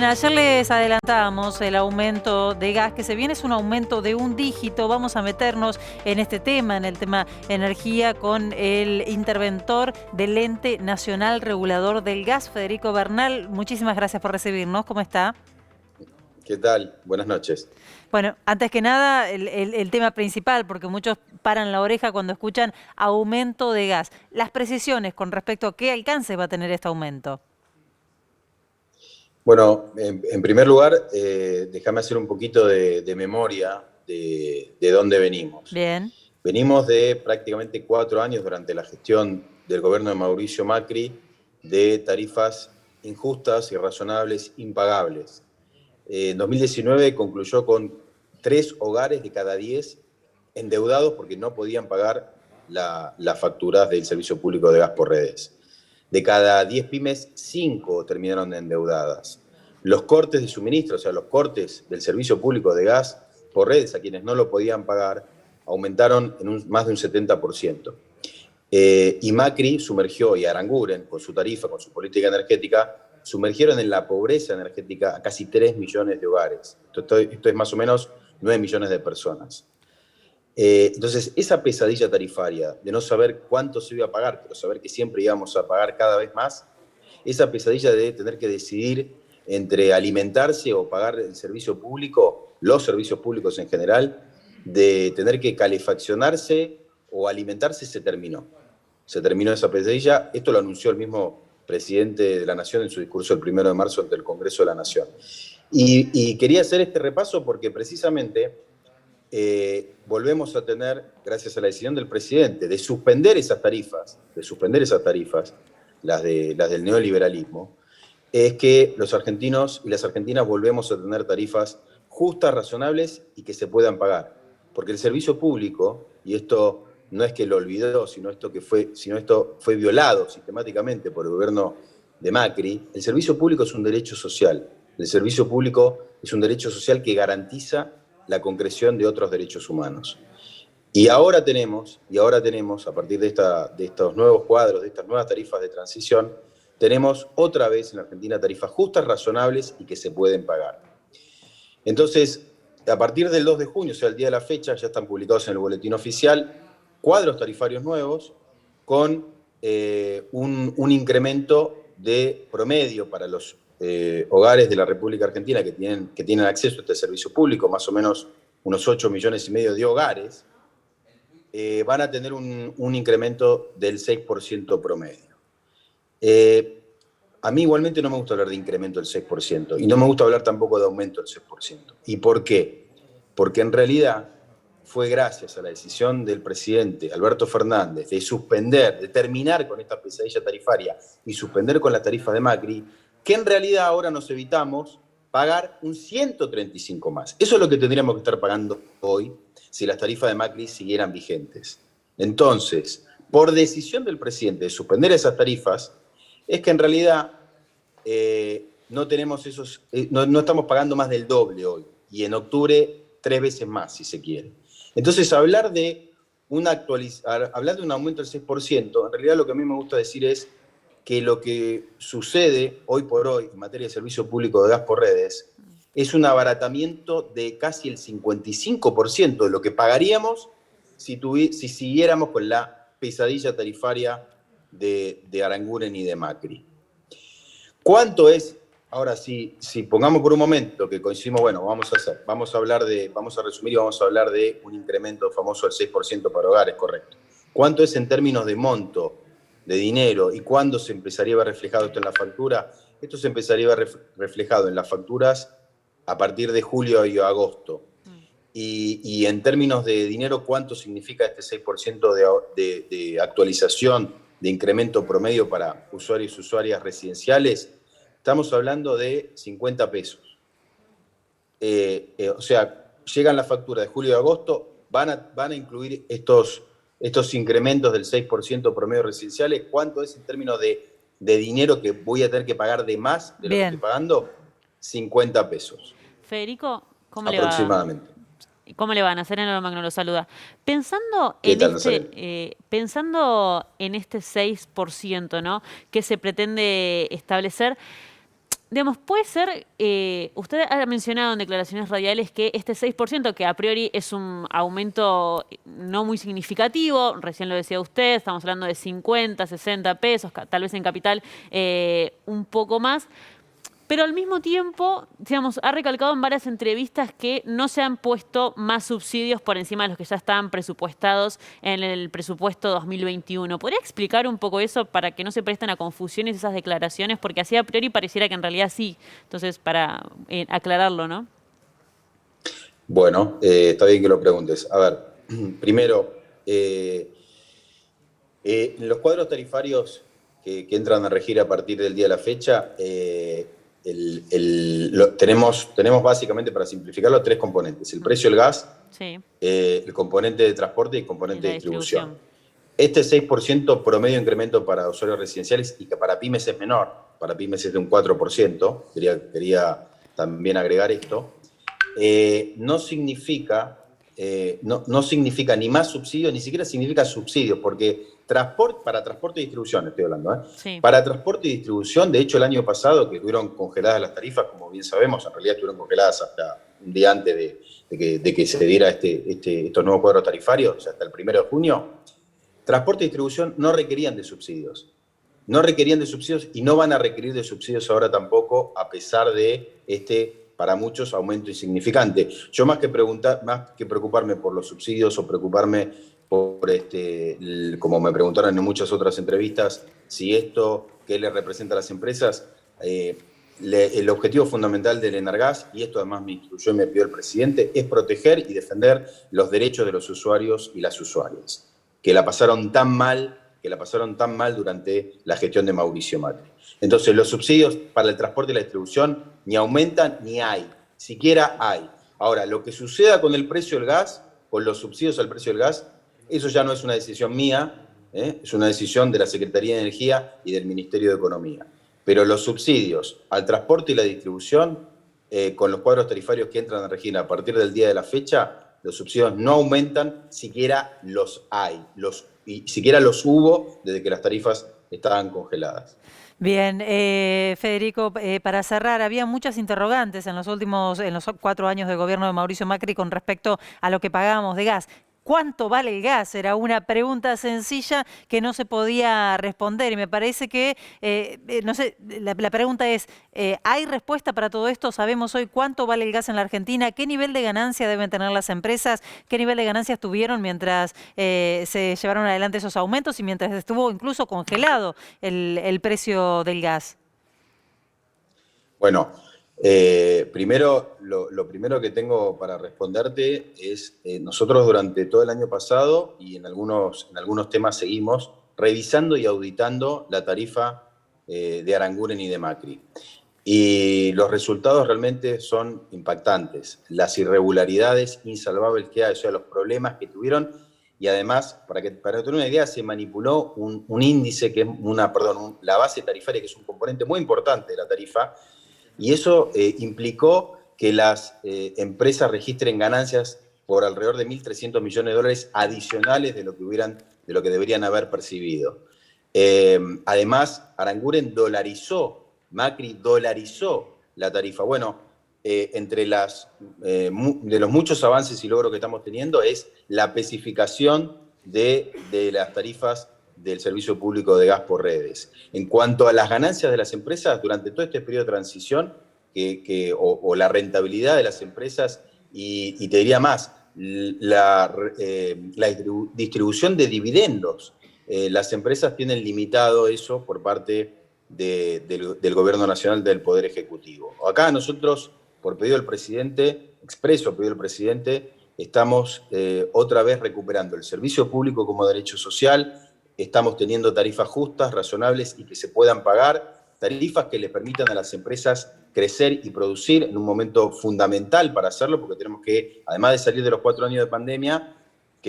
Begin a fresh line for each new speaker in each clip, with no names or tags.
Ayer les adelantábamos el aumento de gas que se viene, es un aumento de un dígito. Vamos a meternos en este tema, en el tema energía, con el interventor del Ente Nacional Regulador del Gas, Federico Bernal. Muchísimas gracias por recibirnos. ¿Cómo está?
¿Qué tal? Buenas noches.
Bueno, antes que nada, el tema principal, porque muchos paran la oreja cuando escuchan aumento de gas. Las precisiones con respecto a qué alcance va a tener este aumento.
Bueno, en primer lugar, déjame hacer un poquito de memoria de dónde venimos.
Bien.
Venimos de prácticamente 4 años durante la gestión del gobierno de Mauricio Macri de tarifas injustas, irrazonables, impagables. En 2019 concluyó con 3 hogares de cada 10 endeudados porque no podían pagar las facturas del servicio público de gas por redes. De cada 10 pymes, 5 terminaron endeudadas. Los cortes de suministro, o sea, los cortes del servicio público de gas por redes a quienes no lo podían pagar, aumentaron en más de un 70%. Y Macri sumergió, y Aranguren, con su tarifa, con su política energética, sumergieron en la pobreza energética a casi 3 millones de hogares. Esto es más o menos 9 millones de personas. Entonces, esa pesadilla tarifaria de no saber cuánto se iba a pagar, pero saber que siempre íbamos a pagar cada vez más, esa pesadilla de tener que decidir entre alimentarse o pagar el servicio público, los servicios públicos en general, de tener que calefaccionarse o alimentarse, se terminó. Se terminó esa pesadilla. Esto lo anunció el mismo presidente de la Nación en su discurso el 1 de marzo ante el Congreso de la Nación. Y quería hacer este repaso porque precisamente volvemos a tener, gracias a la decisión del presidente, de suspender esas tarifas, las del neoliberalismo, es que los argentinos y las argentinas volvemos a tener tarifas justas, razonables y que se puedan pagar. Porque el servicio público, y esto no es que lo olvidó, sino esto fue violado sistemáticamente por el gobierno de Macri, el servicio público es un derecho social. El servicio público es un derecho social que garantiza la concreción de otros derechos humanos. Y ahora tenemos, a partir de estos nuevos cuadros, de estas nuevas tarifas de transición, tenemos otra vez en Argentina tarifas justas, razonables y que se pueden pagar. Entonces, a partir del 2 de junio, o sea, el día de la fecha, ya están publicados en el boletín oficial cuadros tarifarios nuevos con un incremento de promedio para los hogares de la República Argentina que tienen acceso a este servicio público, más o menos unos 8,5 millones de hogares, van a tener un incremento del 6% promedio. A mí igualmente no me gusta hablar de incremento del 6% y no me gusta hablar tampoco de aumento del 6%. ¿Y por qué? Porque en realidad fue gracias a la decisión del presidente Alberto Fernández de terminar con esta pesadilla tarifaria y suspender con las tarifas de Macri, que en realidad ahora nos evitamos pagar un 135 más. Eso es lo que tendríamos que estar pagando hoy si las tarifas de Macri siguieran vigentes. Entonces, por decisión del presidente de suspender esas tarifas, es que en realidad no estamos pagando más del doble hoy, y en octubre 3 veces más, si se quiere. Entonces, hablar de un aumento del 6%, en realidad lo que a mí me gusta decir es que lo que sucede hoy por hoy en materia de servicio público de gas por redes es un abaratamiento de casi el 55% de lo que pagaríamos si siguiéramos con la pesadilla tarifaria de Aranguren y de Macri. ¿Cuánto es? Ahora, si pongamos por un momento que coincidimos, bueno, vamos a resumir y vamos a hablar de un incremento famoso del 6% para hogares, correcto. ¿Cuánto es en términos de monto, de dinero, y cuándo se empezaría a ver reflejado esto en la factura? Esto se empezaría a ver reflejado en las facturas a partir de julio y agosto. Y en términos de dinero, ¿cuánto significa este 6% de actualización, de incremento promedio para usuarios y usuarias residenciales? Estamos hablando de 50 pesos. O sea, llegan las facturas de julio y agosto, van a incluir estos incrementos del 6% promedio residenciales. ¿Cuánto es en términos de dinero que voy a tener que pagar de más de lo que estoy pagando? 50 pesos.
Federico, ¿cómo le va?
Aproximadamente.
¿Cómo le va? Nazaret Magno lo saluda. Pensando
¿Qué
en
tal,
pensando en este 6%, ¿no?, que se pretende establecer,
digamos, puede ser, usted ha mencionado en declaraciones radiales que este 6%, que a priori es un aumento no muy significativo, recién lo decía usted, estamos hablando de 50, 60 pesos, tal vez en capital un poco más, pero al mismo tiempo, digamos, ha recalcado en varias entrevistas que no se han puesto más subsidios por encima de los que ya estaban presupuestados en el presupuesto 2021. ¿Podría explicar un poco eso para que no se presten a confusiones esas declaraciones? Porque así a priori pareciera que en realidad sí. Entonces, para aclararlo, ¿no?
Bueno, está bien que lo preguntes. A ver, primero, los cuadros tarifarios que entran a regir a partir del día de la fecha, tenemos básicamente, para simplificarlo, tres componentes. El precio del gas,
Sí.
El componente de transporte y el componente de
La
distribución. Este 6% promedio incremento para usuarios residenciales y que para pymes es menor, para pymes es de un 4%, quería también agregar esto, no significa ni más subsidio, ni siquiera significa subsidio, porque para transporte y distribución estoy hablando, ¿eh?
Sí.
Para transporte y distribución, de hecho el año pasado que estuvieron congeladas las tarifas, como bien sabemos, en realidad estuvieron congeladas hasta un día antes de que se diera estos nuevos cuadros tarifarios, o sea, hasta el 1 de junio, transporte y distribución no requerían de subsidios. No requerían de subsidios y no van a requerir de subsidios ahora tampoco, a pesar de para muchos, aumento insignificante. Yo más que preocuparme por los subsidios o preocuparme por, como me preguntaron en muchas otras entrevistas, si esto, ¿qué le representa a las empresas? El objetivo fundamental del Enargás, y esto además me instruyó y me pidió el presidente, es proteger y defender los derechos de los usuarios y las usuarias, que la pasaron tan mal durante la gestión de Mauricio Macri. Entonces, los subsidios para el transporte y la distribución ni aumentan ni hay, siquiera hay. Ahora, lo que suceda con el precio del gas, con los subsidios al precio del gas, eso ya no es una decisión mía, es una decisión de la Secretaría de Energía y del Ministerio de Economía. Pero los subsidios al transporte y la distribución, con los cuadros tarifarios que entran a regir a partir del día de la fecha, los subsidios no aumentan, siquiera los hay, y siquiera los hubo desde que las tarifas estaban congeladas.
Bien, Federico, para cerrar, había muchas interrogantes en los 4 años de gobierno de Mauricio Macri con respecto a lo que pagábamos de gas. ¿Cuánto vale el gas? Era una pregunta sencilla que no se podía responder y me parece que, no sé, la pregunta es, ¿hay respuesta para todo esto? ¿Sabemos hoy cuánto vale el gas en la Argentina? ¿Qué nivel de ganancia deben tener las empresas? ¿Qué nivel de ganancias tuvieron mientras se llevaron adelante esos aumentos y mientras estuvo incluso congelado el precio del gas?
Bueno, primero, lo primero que tengo para responderte es, nosotros durante todo el año pasado y en algunos temas seguimos revisando y auditando la tarifa de Aranguren y de Macri. Y los resultados realmente son impactantes. Las irregularidades insalvables que hay, o sea, los problemas que tuvieron. Y además, para tener una idea, se manipuló un índice que es la base tarifaria, que es un componente muy importante de la tarifa. Y eso implicó que las empresas registren ganancias por alrededor de 1.300 millones de dólares adicionales de lo que deberían haber percibido. Además, Aranguren Macri dolarizó la tarifa. Bueno, entre de los muchos avances y logros que estamos teniendo es la especificación de las tarifas del servicio público de gas por redes. En cuanto a las ganancias de las empresas, durante todo este periodo de transición, o la rentabilidad de las empresas, y te diría más, la distribución de dividendos, las empresas tienen limitado eso por parte del Gobierno Nacional, del Poder Ejecutivo. Acá nosotros, por pedido del presidente, expreso pedido del presidente, estamos otra vez recuperando el servicio público como derecho social. Estamos teniendo tarifas justas, razonables y que se puedan pagar, tarifas que les permitan a las empresas crecer y producir en un momento fundamental para hacerlo, porque tenemos que, además de salir de los 4 años de pandemia,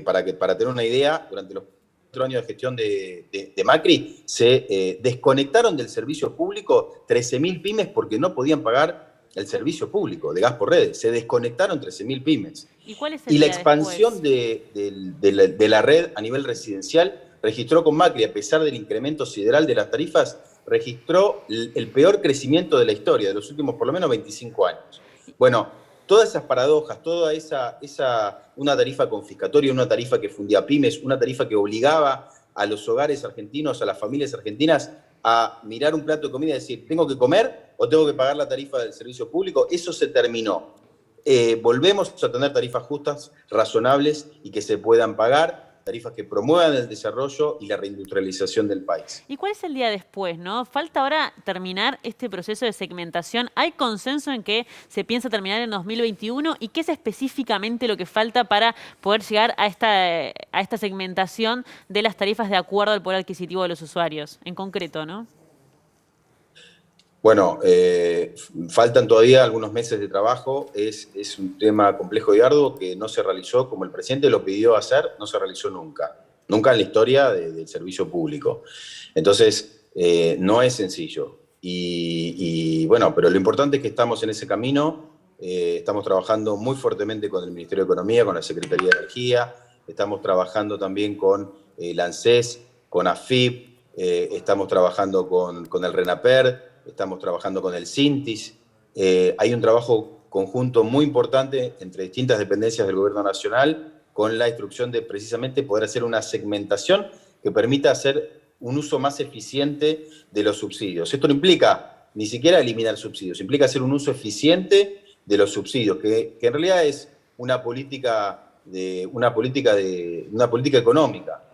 para tener una idea, durante los 4 años de gestión de Macri, se desconectaron del servicio público 13.000 pymes porque no podían pagar el servicio público de gas por redes. Se desconectaron 13.000 pymes.
¿Y
la expansión de la red a nivel residencial registró con Macri, a pesar del incremento sideral de las tarifas, registró el peor crecimiento de la historia, de los últimos por lo menos 25 años. Bueno, todas esas paradojas, una tarifa confiscatoria, una tarifa que fundía pymes, una tarifa que obligaba a los hogares argentinos, a las familias argentinas, a mirar un plato de comida y decir, ¿tengo que comer o tengo que pagar la tarifa del servicio público? Eso se terminó. Volvemos a tener tarifas justas, razonables y que se puedan pagar, tarifas que promuevan el desarrollo y la reindustrialización del país.
¿Y cuál es el día después, no? Falta ahora terminar este proceso de segmentación. ¿Hay consenso en que se piensa terminar en 2021? ¿Y qué es específicamente lo que falta para poder llegar a esta segmentación de las tarifas de acuerdo al poder adquisitivo de los usuarios, en concreto, no?
Bueno, faltan todavía algunos meses de trabajo, es un tema complejo y arduo que no se realizó como el presidente lo pidió hacer, no se realizó nunca en la historia del servicio público. Entonces, no es sencillo. Y bueno, pero lo importante es que estamos en ese camino, estamos trabajando muy fuertemente con el Ministerio de Economía, con la Secretaría de Energía, estamos trabajando también con la ANSES, con AFIP, estamos trabajando con el RENAPER, estamos trabajando con el CINTIS. Hay un trabajo conjunto muy importante entre distintas dependencias del Gobierno Nacional con la instrucción de precisamente poder hacer una segmentación que permita hacer un uso más eficiente de los subsidios. Esto no implica ni siquiera eliminar subsidios, implica hacer un uso eficiente de los subsidios, que en realidad es una política económica.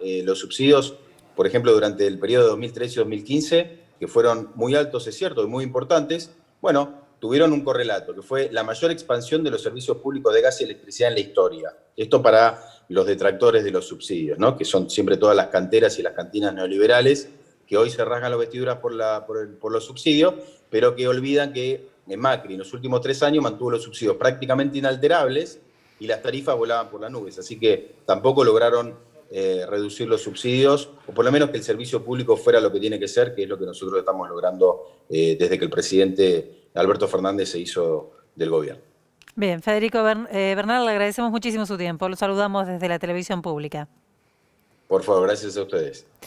Los subsidios, por ejemplo, durante el periodo de 2013 y 2015, que fueron muy altos, es cierto, y muy importantes, bueno, tuvieron un correlato, que fue la mayor expansión de los servicios públicos de gas y electricidad en la historia. Esto para los detractores de los subsidios, ¿no? Que son siempre todas las canteras y las cantinas neoliberales, que hoy se rasgan las vestiduras por los subsidios, pero que olvidan que Macri en los últimos 3 años mantuvo los subsidios prácticamente inalterables y las tarifas volaban por las nubes. Así que tampoco lograron reducir los subsidios, o por lo menos que el servicio público fuera lo que tiene que ser, que es lo que nosotros estamos logrando desde que el presidente Alberto Fernández se hizo del gobierno.
Bien, Federico Bernal, le agradecemos muchísimo su tiempo. Lo saludamos desde la televisión pública.
Por favor, gracias a ustedes.